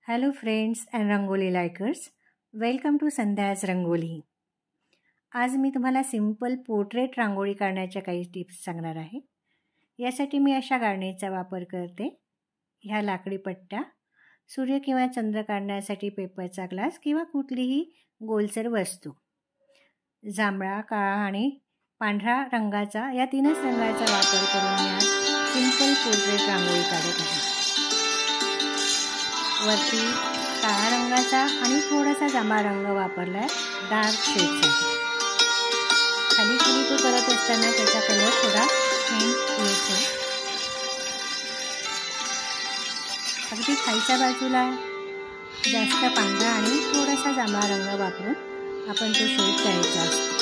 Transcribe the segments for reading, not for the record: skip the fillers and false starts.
Hello friends and rangoli likers, welcome to Sandhya's rangoli. आज मी तुम्हाला सिंपल पोर्ट्रेट रांगोळी काढण्याच्या काही टिप्स सांगणार आहे. यासाठी मी अशा गार्नियरचा वापर करते. ह्या लाकडी पट्ट्या, सूर्य किंवा चंद्र काढण्यासाठी पेपरचा ग्लास किंवा कुठलीही गोलसर वस्तू. जांभळा, काळा आणि पांढरा रंगाचा या तीनच रंगाचा वापर करून मी आज सिंपल पोर्ट्रेट रांगोळी काढत आहे. वरती काळा रंगाचा आणि थोडासा जांभळा रंग वापरला आहे डार्क शेडसाठी. खाली खाली तो करत असताना त्याचा कलर थोडा फेंट येतो. अगदी खालच्या बाजूला जास्त पांढरा आणि थोडासा जांभळा रंग वापरून आपण तो शेड द्यायचा असतो.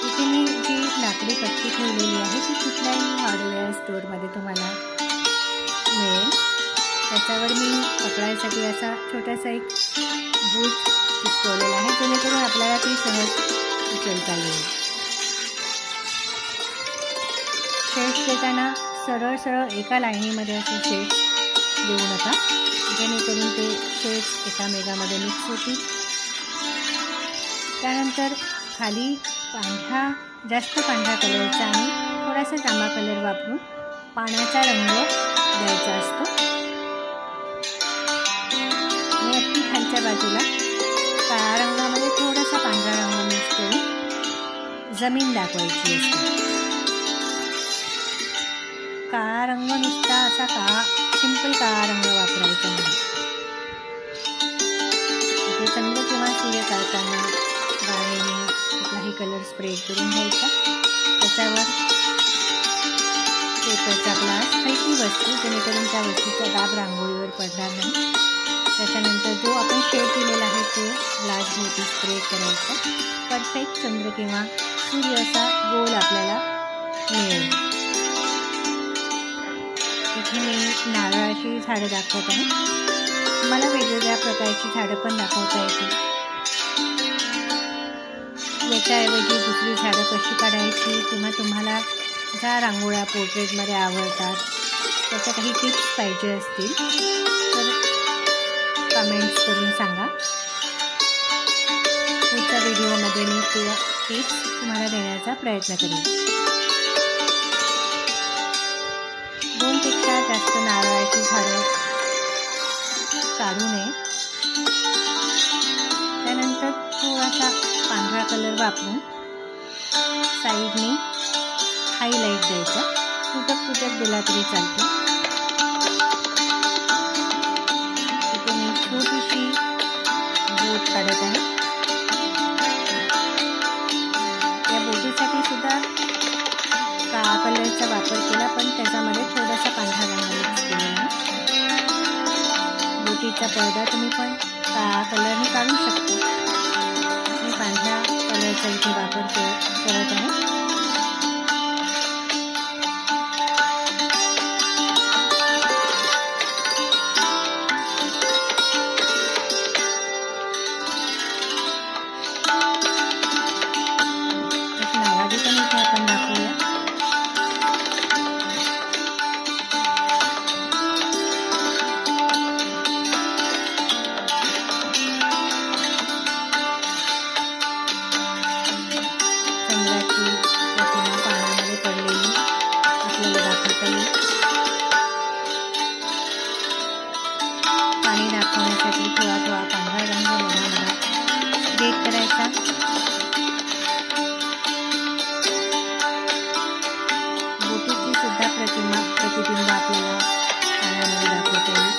इथे मी जी लाकडी पट्टी ठेवलेली आहे ती कुठल्याही हार्डवेअर स्टोअरमध्ये तुम्हाला मिळेल. त्याच्यावर मी पकडायसाठी असा छोटासा एक बूट चिटकवलेला आहे, जेणेकरून आपल्याला ती सहज उचलता येईल. शेड्स देताना सरळ सरळ एका लाईनीमध्ये असे शेड्स देऊ नका, जेणेकरून ते शेड्स एकामेकामध्ये मिक्स होतील. त्यानंतर खाली जास्त पांढरा कलरचा आणि थोडासा जांभळा कलर वापरून पाण्याचा रंग द्यायचा असतो. आणि अगदी खालच्या बाजूला काळ्या रंगामध्ये थोडासा पांढरा रंग मिक्स करून जमीन दाखवायची असते. काळा रंग नुसता असा सिंपल काळा रंग वापरायचा नाही. इथे चंद्र किंवा सूर्य काढताना गाळणीने कुठलाही कलर स्प्रेड करून घ्यायचा. त्याच्यावर पेपरचा ग्लास, हलकी वस्तू, जेणेकरून त्या वस्तूचा दाब रांगोळीवर पडणार नाही. त्याच्यानंतर जो आपण शेड दिलेला आहे तो ग्लास भोवती स्प्रे करायचा. परफेक्ट चंद्र किंवा सूर्य असा गोल आपल्याला मिळेल. इथे मी नारळाची झाडं दाखवत आहे. मला वेगवेगळ्या प्रकारची झाडं पण दाखवता येतील. याच्याऐवजी दुसरी झाडं कशी काढायची किंवा तुम्हाला ज्या रांगोळ्या पोर्ट्रेटमध्ये आवडतात त्याच्या काही टिप्स पाहिजे असतील तर कमेंट्स करून सांगा. पुढच्या व्हिडिओमध्ये मी ते टिप्स तुम्हाला देण्याचा प्रयत्न करेन. 2 पेक्षा जास्त नारळाची झाडं काढू नये. त्यानंतर थोडासा पांढरा कलर वापरून साईडने हायलाईट द्यायचा. तुटक दिला तरी चालतो. इथे मी छोटीशी बोट काढत आहे. या बोटीसाठी सुद्धा काळा कलरचा वापर केला, पण त्याच्यामध्ये थोडासा पांढरा रंग मिक्स केलेला. बोटीचा पडदा तुम्ही पण काळा कलरने काढू शकता. मी पांढऱ्या कलरचा इथे वापर करत आहे. आपण दाखवूया. चंद्राची प्रतिमा पाण्यामध्ये पडलेली आपल्याला दाखवता येईल. पाणी दाखवण्यासाठी थोडा पांढरा रंग मनामध्ये स्प्रेड करायचा. प्रतिबिंब आपल्याला पाण्यामध्ये दाखवता येईल.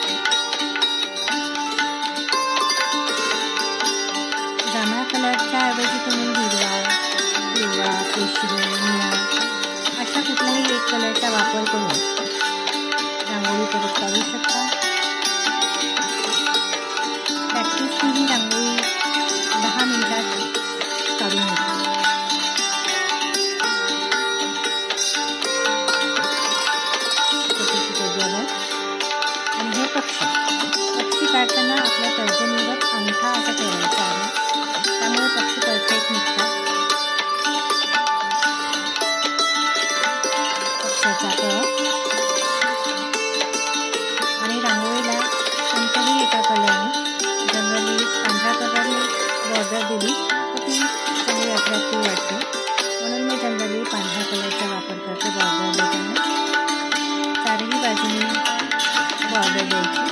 जांभळा कलरच्या ऐवजी तुम्ही हिरवा, पिवळा, केशरी, निळा अशा कुठल्याही एक कलरचा वापर करून रांगोळी परत काढू शकता. प्रॅक्टिसने ही रांगोळी 10 मिनिटात काढून होते. आणि हे पक्षी काढताना आपल्या तर्जनीवर अंगठा असा ठेवायचा आहे, त्यामुळे पक्षी परफेक्ट निघतात. पक्षाचा कळ आणि रांगोळीला कोणताही द्यायची